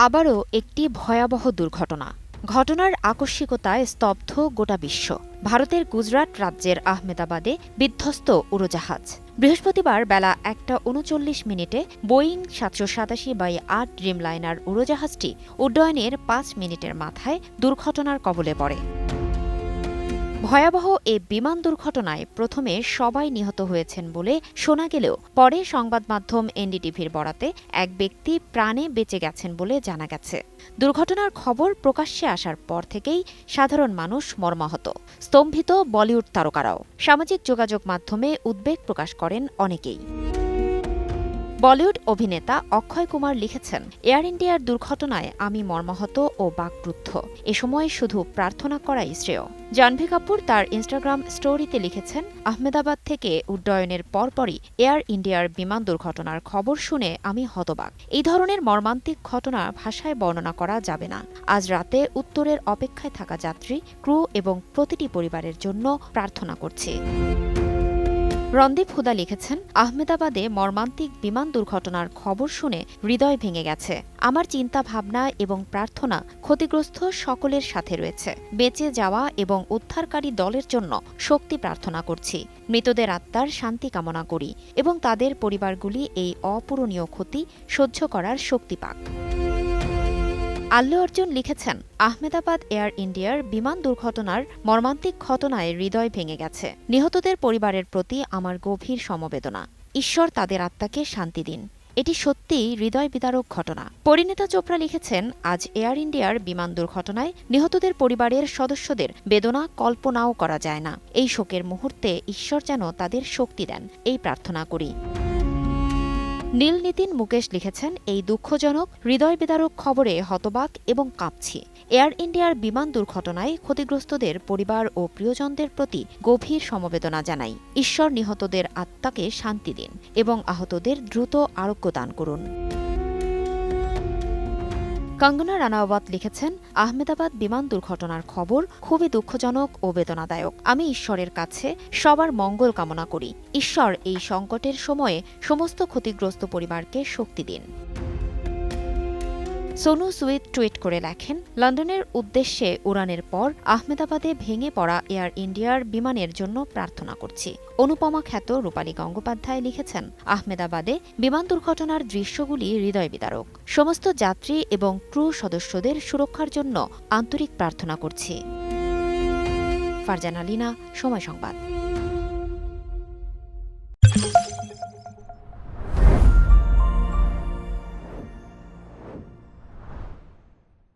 আবারও একটি ভয়াবহ দুর্ঘটনা। ঘটনার আকস্মিকতায় স্তব্ধ গোটা বিশ্ব। ভারতের গুজরাট রাজ্যের আহমেদাবাদে বিধ্বস্ত উড়োজাহাজ। বৃহস্পতিবার বেলা 1:39 বোয়িং 787/8 ড্রিমলাইনার উড়োজাহাজটি উড্ডয়নের 5 মিনিটের মাথায় দুর্ঘটনার কবলে পড়ে। ভয়াবহ এ বিমান দুর্ঘটনায় প্রথমে সবাই নিহত হয়েছেন বলে শোনা গেলেও পরে সংবাদ মাধ্যম এনডিটিভির বরাতে এক ব্যক্তি প্রাণে বেঁচে গেছেন বলে জানা গেছে। দুর্ঘটনার খবর প্রকাশ্যে আসার পর থেকেই সাধারণ মানুষ মর্মাহত, স্তম্ভিত বলিউড তারকারাও। সামাজিক যোগাযোগ মাধ্যমে উদ্বেগ প্রকাশ করেন অনেকেই। বলিউড অভিনেতা অক্ষয় কুমার লিখেছেন, এয়ার ইন্ডিয়ার দুর্ঘটনায় আমি মর্মাহত ও বাকরুদ্ধ। এ সময় শুধু প্রার্থনা করাই শ্রেয়। জাহ্নবী কাপুর তার ইনস্টাগ্রাম স্টোরিতে লিখেছেন, আহমেদাবাদ থেকে উড্ডয়নের পরপরই এয়ার ইন্ডিয়ার বিমান দুর্ঘটনার খবর শুনে আমি হতবাক। এই ধরনের মর্মান্তিক ঘটনা ভাষায় বর্ণনা করা যাবে না। আজ রাতে উত্তরের অপেক্ষায় থাকা যাত্রী, ক্রু এবং প্রতিটি পরিবারের জন্য প্রার্থনা করছি। রণদীপ হুদা লিখেছেন, আহমেদাবাদে মর্মান্তিক বিমান দুর্ঘটনার খবর শুনে হৃদয় ভেঙে গেছে। আমার চিন্তা ভাবনা এবং প্রার্থনা ক্ষতিগ্রস্ত সকলের সাথে রয়েছে। বেঁচে যাওয়া এবং উদ্ধারকারী দলের জন্য শক্তি প্রার্থনা করছি। মৃতদের আত্মার শান্তি কামনা করি এবং তাদের পরিবারগুলি এই অপূরণীয় ক্ষতি সহ্য করার শক্তি পাক। আল্লু অর্জুন লিখেছেন, আহমেদাবাদ এয়ার ইন্ডিয়ার বিমান দুর্ঘটনার মর্মান্তিক ঘটনায় হৃদয় ভেঙে গেছে। নিহতদের পরিবারের প্রতি আমার গভীর সমবেদনা। ঈশ্বর তাদের আত্মাকে শান্তি দিন। এটি সত্যিই হৃদয় বিদারক ঘটনা। পরিণীতা চোপড়া লিখেছেন, আজ এয়ার ইন্ডিয়ার বিমান দুর্ঘটনায় নিহতদের পরিবারের সদস্যদের বেদনা কল্পনাও করা যায় না। এই শোকের মুহূর্তে ঈশ্বর যেন তাদের শক্তি দেন, এই প্রার্থনা করি। নীল নিতিন মুকেশ লিখেছেন, এই দুঃখজনক হৃদয় বিদারক খবরে হতবাক এবং কাঁপছি। এয়ার ইন্ডিয়ার বিমান দুর্ঘটনায় ক্ষতিগ্রস্তদের পরিবার ও প্রিয়জনদের প্রতি গভীর সমবেদনা জানাই। ঈশ্বর নিহতদের আত্মাকে শান্তি দিন এবং আহতদের দ্রুত আরোগ্য দান করুন। কঙ্গনা রানাওয়াত লিখেছেন, আহমেদাবাদ বিমান দুর্ঘটনার খবর খুবই দুঃখজনক ও বেদনাদায়ক। আমি ঈশ্বরের কাছে সবার মঙ্গল কামনা করি। ঈশ্বর এই সংকটের সময়ে সমস্ত ক্ষতিগ্রস্ত পরিবারকে শক্তি দিন। সোনু সুইদ টুইট করে লেখেন, লন্ডনের উদ্দেশ্যে উড়ানের পর আহমেদাবাদে ভেঙে পড়া এয়ার ইন্ডিয়ার বিমানের জন্য প্রার্থনা করছি। অনুপমা খ্যাত রূপালী গঙ্গোপাধ্যায় লিখেছেন, আহমেদাবাদে বিমান দুর্ঘটনার দৃশ্যগুলি হৃদয় বিদারক। সমস্ত যাত্রী এবং ক্রু সদস্যদের সুরক্ষার জন্য আন্তরিক প্রার্থনা করছি। ফারজানা লিনা, সময় সংবাদ।